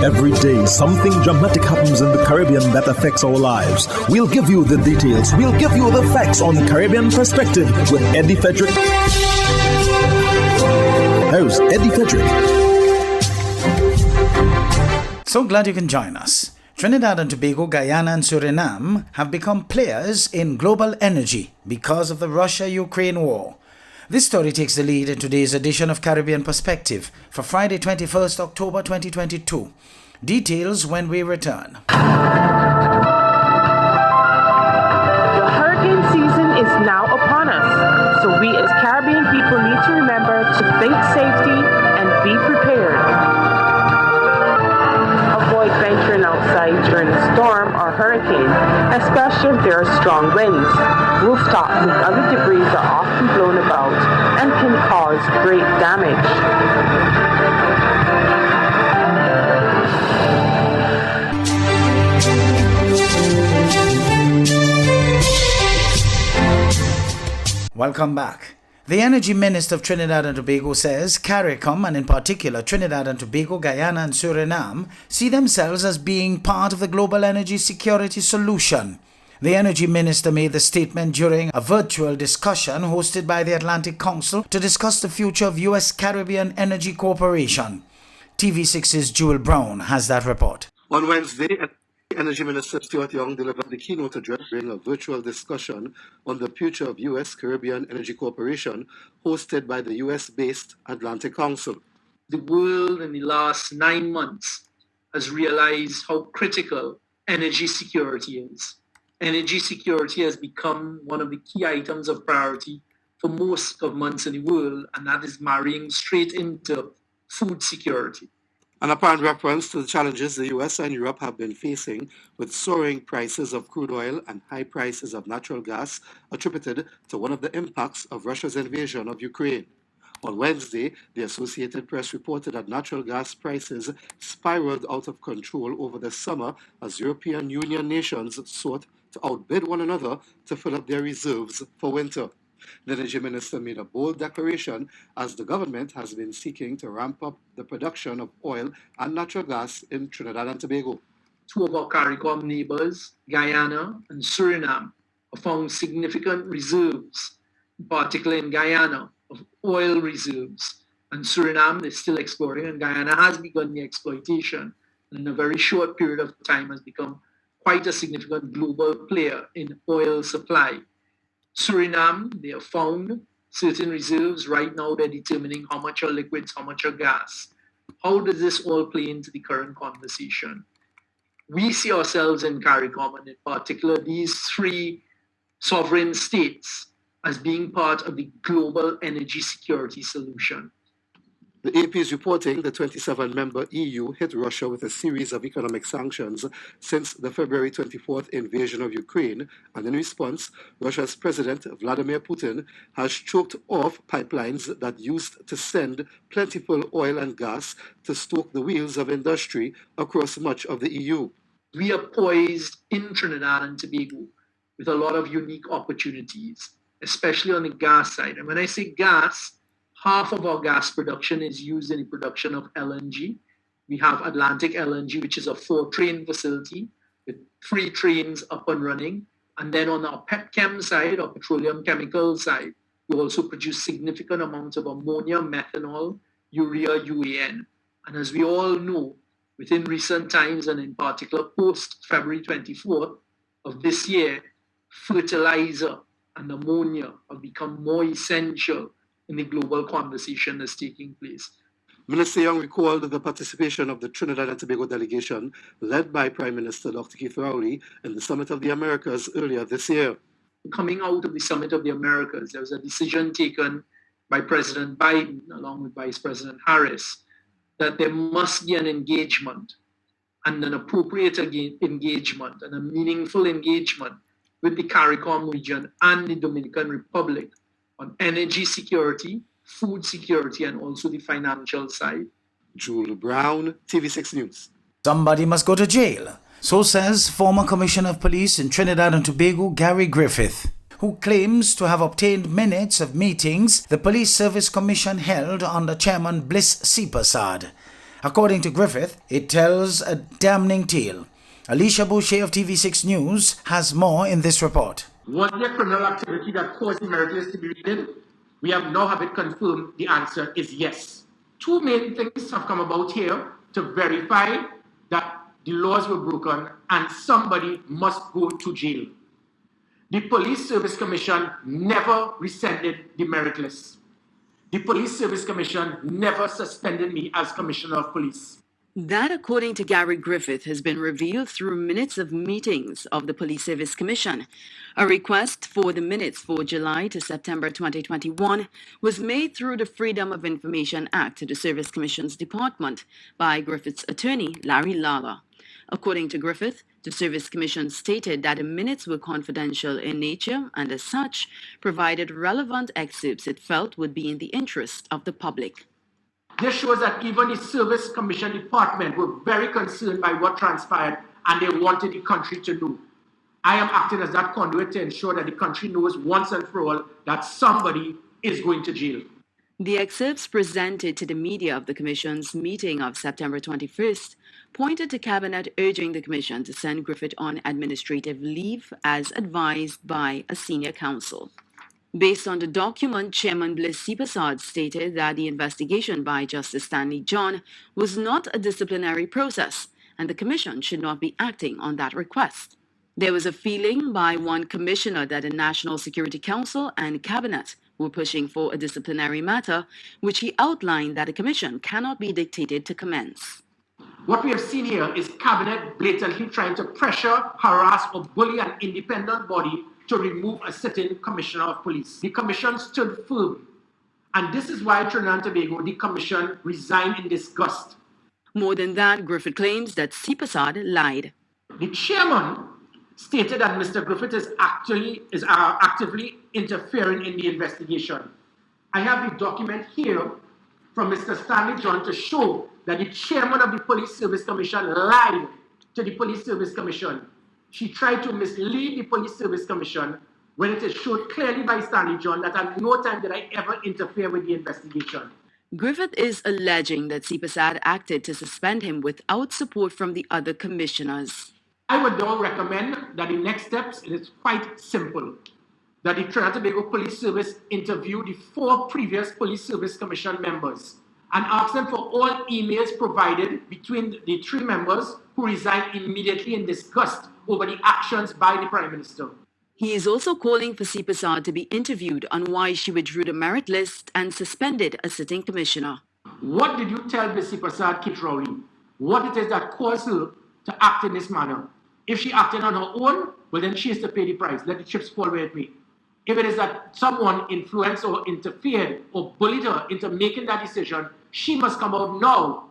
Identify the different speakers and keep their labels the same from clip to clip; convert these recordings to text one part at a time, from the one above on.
Speaker 1: Every day, something dramatic happens in the Caribbean that affects our lives. We'll give you the details. We'll give you the facts on Caribbean Perspective with Eddie Frederick. Here's Eddie Frederick.
Speaker 2: So glad you can join us. Trinidad and Tobago, Guyana and Suriname have become players in global energy because of the Russia-Ukraine war. This story takes the lead in today's edition of Caribbean Perspective for Friday, 21st October 2022. Details when we return.
Speaker 3: The hurricane season is now upon us, so we as Caribbean people need to remember to think safety and be prepared. Avoid venturing outside during a storm or hurricane, especially if there are strong winds. Rooftops and other debris are often blown about and can cause great damage.
Speaker 2: Welcome back. The Energy Minister of Trinidad and Tobago says CARICOM, and in particular Trinidad and Tobago, Guyana and Suriname, see themselves as being part of the global energy security solution. The Energy Minister made the statement during a virtual discussion hosted by the Atlantic Council to discuss the future of U.S. Caribbean Energy Corporation. TV6's Jewel Brown has that report.
Speaker 4: On Wednesday, Energy Minister Stuart Young delivered the keynote address during a virtual discussion on the future of U.S. Caribbean Energy Corporation hosted by the U.S.-based Atlantic Council.
Speaker 5: The world in the last 9 months has realized how critical energy security is. Energy security has become one of the key items of priority for most governments in the world, and that is marrying straight into food security.
Speaker 4: An apparent reference to the challenges the US and Europe have been facing with soaring prices of crude oil and high prices of natural gas attributed to one of the impacts of Russia's invasion of Ukraine. On Wednesday, the Associated Press reported that natural gas prices spiraled out of control over the summer as European Union nations sought to outbid one another to fill up their reserves for winter. The Energy Minister made a bold declaration as the government has been seeking to ramp up the production of oil and natural gas in Trinidad and Tobago.
Speaker 5: Two of our CARICOM neighbors, Guyana and Suriname, have found significant reserves, particularly in Guyana, of oil reserves. And Suriname is still exploring, and Guyana has begun the exploitation, and in a very short period of time has become quite a significant global player in oil supply. Suriname, they have found certain reserves. Right now, they're determining how much are liquids, how much are gas. How does this all play into the current conversation? We see ourselves in CARICOM, and in particular, these three sovereign states, as being part of the global energy security solution.
Speaker 4: The AP is reporting the 27-member EU hit Russia with a series of economic sanctions since the February 24th invasion of Ukraine, and in response, Russia's President Vladimir Putin has choked off pipelines that used to send plentiful oil and gas to stoke the wheels of industry across much of the EU.
Speaker 5: We are poised in Trinidad and Tobago with a lot of unique opportunities, especially on the gas side. And when I say gas, half of our gas production is used in the production of LNG. We have Atlantic LNG, which is a 4-train facility with 3 trains up and running. And then on our petchem side, or petroleum chemical side, we also produce significant amounts of ammonia, methanol, urea, UAN. And as we all know, within recent times, and in particular post-February 24th of this year, fertilizer and ammonia have become more essential in the global conversation that's taking place.
Speaker 4: Minister Young recalled the participation of the Trinidad and Tobago delegation led by Prime Minister Dr. Keith Rowley in the Summit of the Americas earlier this year.
Speaker 5: Coming out of the Summit of the Americas, there was a decision taken by President Biden along with Vice President Harris that there must be an engagement and an appropriate engagement and a meaningful engagement with the CARICOM region and the Dominican Republic on energy security, food security, and also the financial side.
Speaker 4: Jewel Brown, TV6 News.
Speaker 2: Somebody must go to jail. So says former Commissioner of Police in Trinidad and Tobago, Gary Griffith, who claims to have obtained minutes of meetings the Police Service Commission held under Chairman Bliss C. Prasad. According to Griffith, it tells a damning tale. Alicia Boucher of TV6 News has more in this report.
Speaker 6: Was there criminal activity that caused the merit list to be read? We have now have it confirmed. The answer is yes. Two main things have come about here to verify that the laws were broken and somebody must go to jail. The Police Service Commission never rescinded the merit list. The Police Service Commission never suspended me as Commissioner of Police.
Speaker 7: That, according to Gary Griffith, has been revealed through minutes of meetings of the Police Service Commission. A request for the minutes for July to September 2021 was made through the Freedom of Information Act to the Service Commission's department by Griffith's attorney, Larry Lala. According to Griffith, the Service Commission stated that the minutes were confidential in nature and, as such, provided relevant excerpts it felt would be in the interest of the public.
Speaker 6: This shows that even the Service Commission department were very concerned by what transpired and they wanted the country to know. I am acting as that conduit to ensure that the country knows once and for all that somebody is going to jail.
Speaker 7: The excerpts presented to the media of the Commission's meeting of September 21st pointed to Cabinet urging the Commission to send Griffith on administrative leave as advised by a senior counsel. Based on the document, Chairman Bliss Sipasad stated that the investigation by Justice Stanley John was not a disciplinary process, and the Commission should not be acting on that request. There was a feeling by one commissioner that the National Security Council and Cabinet were pushing for a disciplinary matter, which he outlined that the Commission cannot be dictated to commence.
Speaker 6: What we have seen here is Cabinet blatantly trying to pressure, harass, or bully an independent body to remove a sitting Commissioner of Police. The Commission stood firm, and this is why Trinidad and Tobago, the Commission, resigned in disgust.
Speaker 7: More than that, Griffith claims that Sipasad lied.
Speaker 6: The chairman stated that Mr. Griffith is actively interfering in the investigation. I have the document here from Mr. Stanley John to show that the chairman of the Police Service Commission lied to the Police Service Commission. She tried to mislead the Police Service Commission when it is showed clearly by Stanley John that at no time did I ever interfere with the investigation.
Speaker 7: Griffith is alleging that Sipasad acted to suspend him without support from the other commissioners.
Speaker 6: I would now recommend that the next steps, it is quite simple, that the Trinidad and Tobago Police Service interview the 4 previous Police Service Commission members and ask them for all emails provided between the 3 members who resigned immediately in disgust over the actions by the Prime Minister.
Speaker 7: He is also calling for Sipasad to be interviewed on why she withdrew the merit list and suspended a sitting commissioner.
Speaker 6: What did you tell Ms. Sipasad Kitrowli? What it is that caused her to act in this manner? If she acted on her own, well then she is to pay the price. Let the chips fall where it may. If it is that someone influenced or interfered or bullied her into making that decision, she must come out now.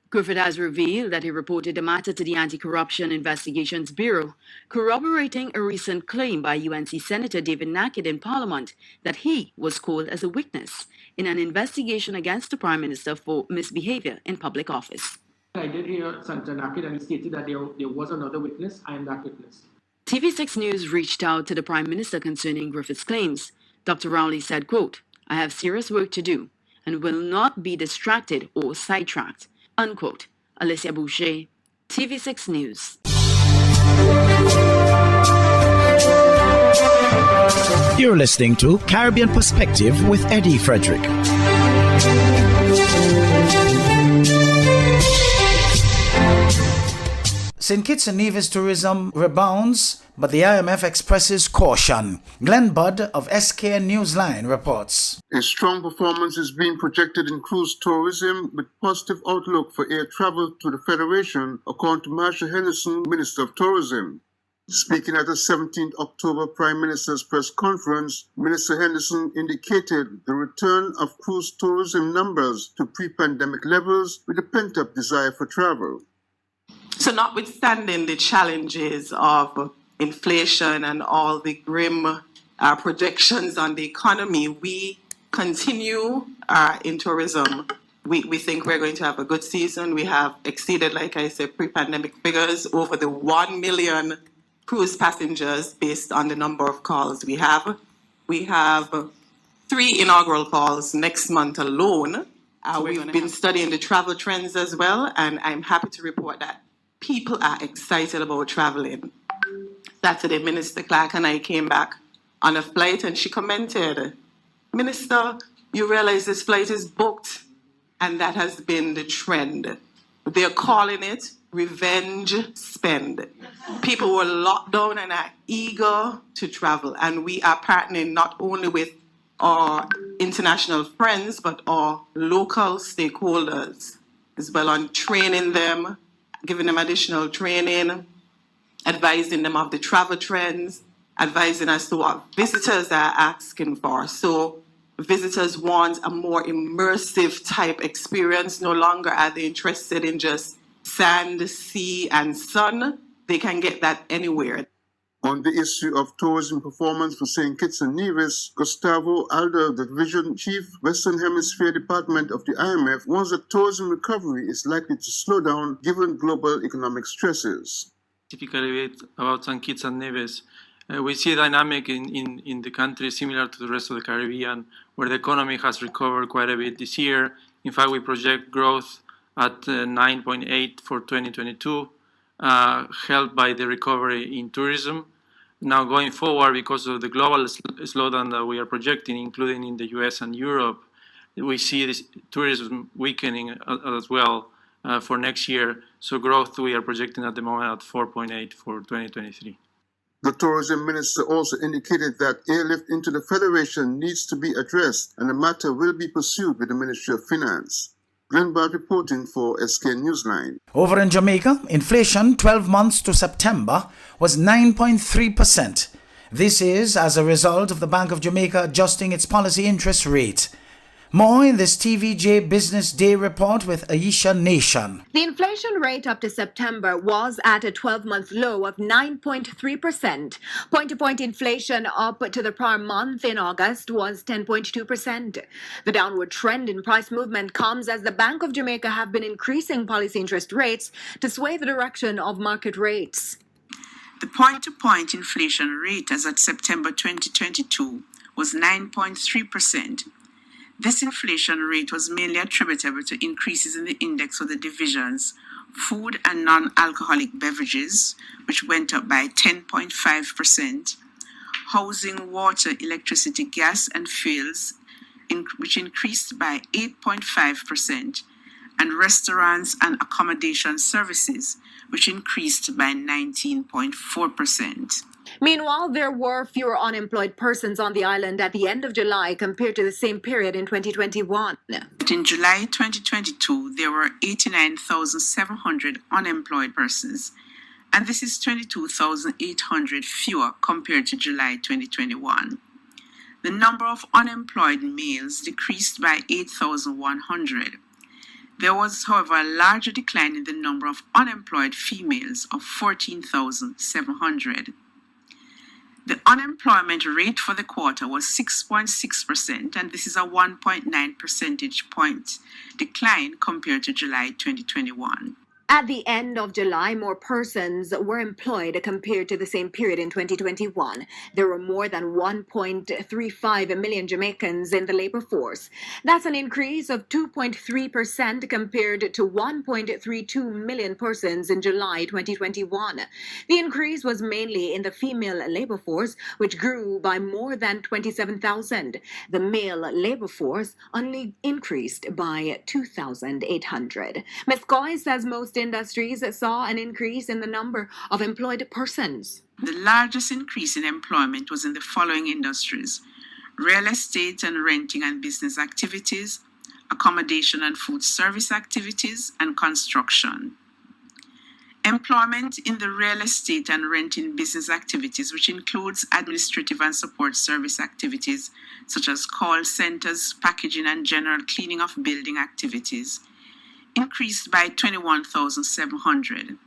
Speaker 7: Griffith has revealed that he reported the matter to the Anti-Corruption Investigations Bureau, corroborating a recent claim by UNC Senator David Nackett in Parliament that he was called as a witness in an investigation against the Prime Minister for misbehavior in public office.
Speaker 6: I did hear Senator Nackett and he stated that there was another witness. I am that witness.
Speaker 7: TV6 News reached out to the Prime Minister concerning Griffith's claims. Dr. Rowley said, quote, "I have serious work to do and will not be distracted or sidetracked." Unquote. Alicia Boucher, TV6 News.
Speaker 1: You're listening to Caribbean Perspective with Eddie Frederick.
Speaker 2: St. Kitts and Nevis tourism rebounds, but the IMF expresses caution. Glenn Budd of SKN Newsline reports.
Speaker 8: A strong performance is being projected in cruise tourism with positive outlook for air travel to the Federation, according to Marcia Henderson, Minister of Tourism. Speaking at the 17th October Prime Minister's press conference, Minister Henderson indicated the return of cruise tourism numbers to pre-pandemic levels with a pent-up desire for travel.
Speaker 9: So notwithstanding the challenges of inflation and all the grim projections on the economy, we continue in tourism. We think we're going to have a good season. We have exceeded, like I said, pre-pandemic figures, over the 1 million cruise passengers based on the number of calls we have. We have 3 inaugural calls next month alone, We've been studying the travel trends as well, and I'm happy to report that people are excited about traveling. Saturday, Minister Clark and I came back on a flight, and she commented, "Minister, you realize this flight is booked?" And that has been the trend. They're calling it revenge spend. People were locked down and are eager to travel, and we are partnering not only with our international friends, but our local stakeholders as well on training them, giving them additional training, advising them of the travel trends, advising as to what visitors are asking for. So visitors want a more immersive type experience. No longer are they interested in just sand, sea, and sun. They can get that anywhere.
Speaker 8: On the issue of tourism performance for St. Kitts and Nevis, Gustavo Alder, the Division Chief, Western Hemisphere Department of the IMF, warns that tourism recovery is likely to slow down given global economic stresses.
Speaker 10: Specifically about St. Kitts and Nevis, we see a dynamic in the country similar to the rest of the Caribbean, where the economy has recovered quite a bit this year. In fact, we project growth at 9.8 for 2022, helped by the recovery in tourism. Now going forward, because of the global slowdown that we are projecting, including in the US and Europe, we see this tourism weakening as well for next year. So growth we are projecting at the moment at 4.8 for 2023.
Speaker 8: The tourism minister also indicated that airlift into the Federation needs to be addressed, and the matter will be pursued with the Ministry of Finance. Glenn Bart reporting for SK Newsline.
Speaker 2: Over in Jamaica, inflation 12 months to September was 9.3%. This is as a result of the Bank of Jamaica adjusting its policy interest rate. More in this TVJ Business Day report with Aisha Nation.
Speaker 11: The inflation rate up to September was at a 12-month low of 9.3%. Point-to-point inflation up to the prior month in August was 10.2%. The downward trend in price movement comes as the Bank of Jamaica have been increasing policy interest rates to sway the direction of market rates.
Speaker 12: The point-to-point inflation rate as at September 2022 was 9.3%. This inflation rate was mainly attributable to increases in the index of the divisions food and non-alcoholic beverages, which went up by 10.5%, housing, water, electricity, gas, and fuels, which increased by 8.5%, and restaurants and accommodation services, which increased by 19.4%.
Speaker 11: Meanwhile, there were fewer unemployed persons on the island at the end of July compared to the same period in 2021.
Speaker 12: In July 2022, there were 89,700 unemployed persons, and this is 22,800 fewer compared to July 2021. The number of unemployed males decreased by 8,100. There was, however, a larger decline in the number of unemployed females of 14,700. The unemployment rate for the quarter was 6.6%, and this is a 1.9 percentage point decline compared to July 2021.
Speaker 11: At the end of July, more persons were employed compared to the same period in 2021. There were more than 1.35 million Jamaicans in the labor force. That's an increase of 2.3% compared to 1.32 million persons in July 2021. The increase was mainly in the female labor force, which grew by more than 27,000. The male labor force only increased by 2,800. Ms. Coy says most industries saw an increase in the number of employed persons.
Speaker 12: The largest increase in employment was in the following industries: real estate and renting and business activities, accommodation and food service activities, and construction. Employment in the real estate and renting business activities, which includes administrative and support service activities such as call centers, packaging, and general cleaning of building activities, increased by 21,700.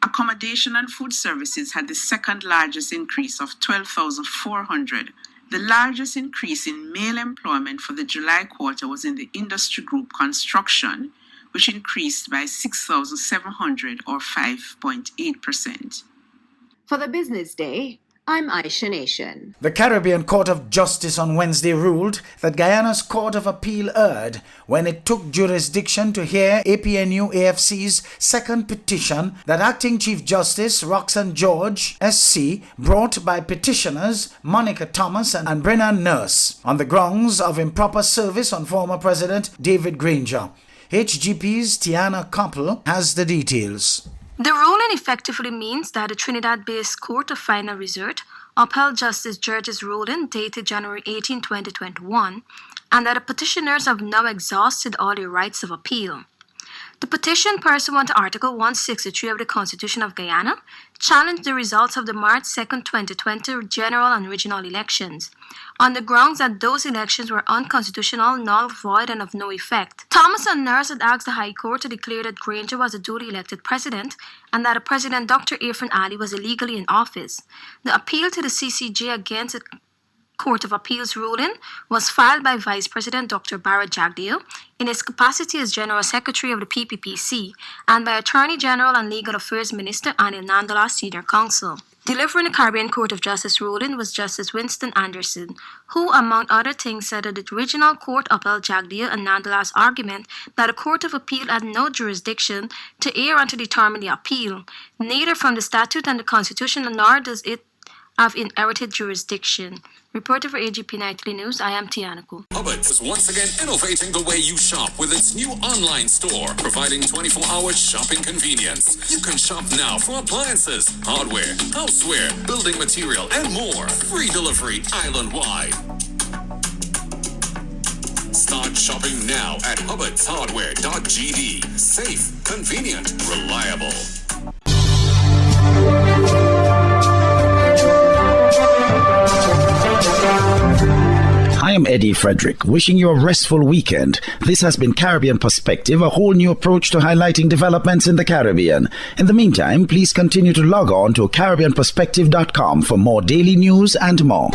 Speaker 12: Accommodation and food services had the second largest increase of 12,400. The largest increase in male employment for the July quarter was in the industry group construction, which increased by 6,700 or 5.8%.
Speaker 11: For the business day, I'm Aisha Nation.
Speaker 2: The Caribbean Court of Justice on Wednesday ruled that Guyana's Court of Appeal erred when it took jurisdiction to hear APNU-AFC's second petition that Acting Chief Justice Roxanne George, SC, brought by petitioners Monica Thomas and Brenna Nurse on the grounds of improper service on former President David Granger. HGP's Tiana Koppel has the details.
Speaker 13: The ruling effectively means that the Trinidad-based Court of Final Resort upheld Justice George's ruling dated January 18, 2021, and that the petitioners have now exhausted all their rights of appeal. The petition, pursuant to Article 163 of the Constitution of Guyana, challenged the results of the March 2, 2020 general and regional elections, on the grounds that those elections were unconstitutional, null, void, and of no effect. Thomas and Nurse had asked the High Court to declare that Granger was a duly elected president and that the President, Dr. Irfan Ali, was illegally in office. The appeal to the CCJ against the Court of Appeals ruling was filed by Vice President Dr. Barra Jagdeo in his capacity as General Secretary of the PPPC and by Attorney General and Legal Affairs Minister Anil Nandala, Senior Counsel. Delivering the Caribbean Court of Justice ruling was Justice Winston Anderson, who, among other things, said that the original court upheld Jagdeo and Nandala's argument that the Court of Appeal had no jurisdiction to hear and to determine the appeal, neither from the statute and the Constitution nor does it have inherited jurisdiction. Reporter for AGP Nightly News, I am Tianaku.
Speaker 14: Hubbard's is once again innovating the way you shop with its new online store, providing 24-hour shopping convenience. You can shop now for appliances, hardware, houseware, building material, and more. Free delivery island-wide. Start shopping now at hubbardshardware.gd. Safe, convenient, reliable.
Speaker 1: I am Eddie Frederick, wishing you a restful weekend. This has been Caribbean Perspective, a whole new approach to highlighting developments in the Caribbean. In the meantime, please continue to log on to CaribbeanPerspective.com for more daily news and more.